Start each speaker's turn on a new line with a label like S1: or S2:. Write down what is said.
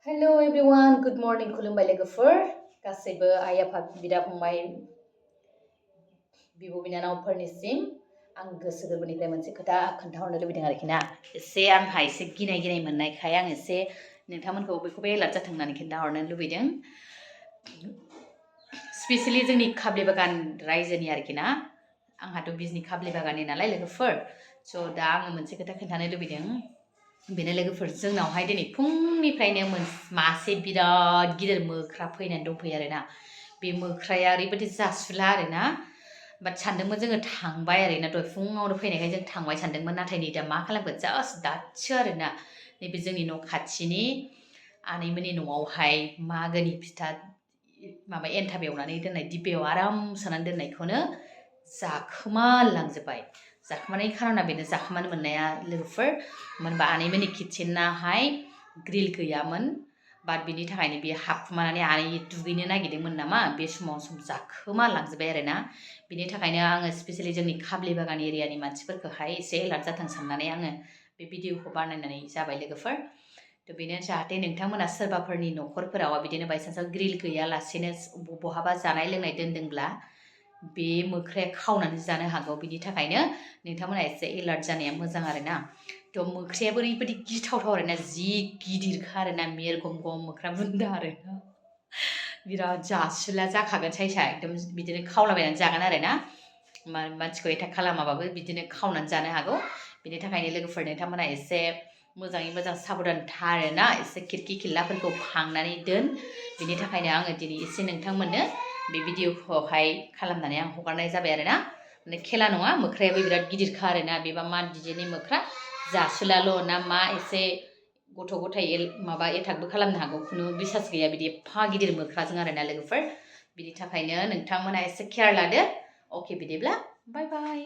S1: Hello everyone, good morning खुलुमबाय लोगोफोर गासैबो आइ आफा बिदा फंबाय बिब' बिनानावफोरनिसिम आं गोसो गोरबोनिफ्राय मोनसे खोथा खोन्थाहरनो लुबैदों आरोखि ना आंहा एसे गिनाय मोननायखाय आं एसे नोंथांमोनखौ बयखौबो एलार्ट जाथों होननानै खोन्थाहरनो लुबैदों स्पेशली जोंनि खाब्लि बागान रायजोनि आरोखि ना आंहाथ' बिजनि खाब्लि बागाननि नालाय लोगोफोर स' दा आङो मोनसे खोथा खोन्थानो लुबैदों बेनो लोगोफोर जोंनावहाय दिनै फुंनिफ्रायनो मासे बिराद गिदिर मोख्रा फैनानै दंफैयो आरोना बे मोख्राया ओरैबायदि जासुला आरोना बाट सानदोंमोन जोङो थांबाय आरोना दहाय फुङावनो फैनायखाय जों थांबाय सानदोंमोन नाथाय नै दा मा खालामखो जास्ट दासो आरोना नैबे जोंनि न' खाथिनि आनैमोननि न'आवहाय मागोनि फिथा माबा एन्थाब एवनानै दोननाय दिब्बायाव आराम सोनानै दोननायखौनो जाखोमालांजोब्बाय जाखोमानायनि खारना बेनो जाखोमानो मोननाया लोगोफोर मोनबा आनैमोननि किटचेनाहाय ग्रिल गैयामोन बाट बिनि थाखायनो बियो हाबखुमानानै आनै दुगैनो नागिरदोंमोन नामा बे समाव जाखोमालांजोब्बाय आरोना बिनि थाखायनो आङो स्पेशली जोंनि खाब्लि बागान एरियानि मानसिफोरखौहाय एसे एलार्ट जाथों साननानै आङो बे भिडिअखौ बानायनानै जाबाय लोगोफोर थ' बेनो जाहाथे नोंथांमोना सोरबाफोरनि न'खरफोराव बिदिनो बायसान्सआव ग्रिल गैयालासेनो बहाबा जानाय लोंनाय दोनदोंब्ला बे मोख्राया खावनानै जानो हागौ बिनि थाखायनो नोंथांमोना एसे एलार्ट जानाया मोजां आरोना थ' मोख्रायाबो ओरैबायदि गिथावथाव आरोना जि गिदिरखा आरोना मेरगम गम मोख्रा बुन्दा आरोना बिराद जासुला जाखागोन साइसआ एकदम बिदिनो खावलाबायनानै जागोन आरोना मानसिखौ एटाक खालामाबाबो बिदिनो खावनानै जानो हागौ बिनि थाखायनो लोगोफोर नोंथांमोना एसे मोजाङै मोजां साबधान था आरोना एसे खिरखि खिरलाफोरखौ फांनानै दोन बिनि थाखायनो आङो दिनै एसे नोंथांमोननो बे भिडिअखौहाय खालामनानै आं हगारनाय जाबाय आरोना माने खेला नङा मोख्रायाबो बिराद गिदिरखा आरोना बेबा मा डिजेनि मोख्रा जासुलाल' ना मा एसे गथ' गथाय माबा एटाकबो खालामनो हागौ खुनु बिसास गैया बिदि एफा गिदिर मोख्राजों आरोना लोगोफोर बिनि थाखायनो नोंथांमोना एसे केयार लादो अके बिदिब्ला बाय बाय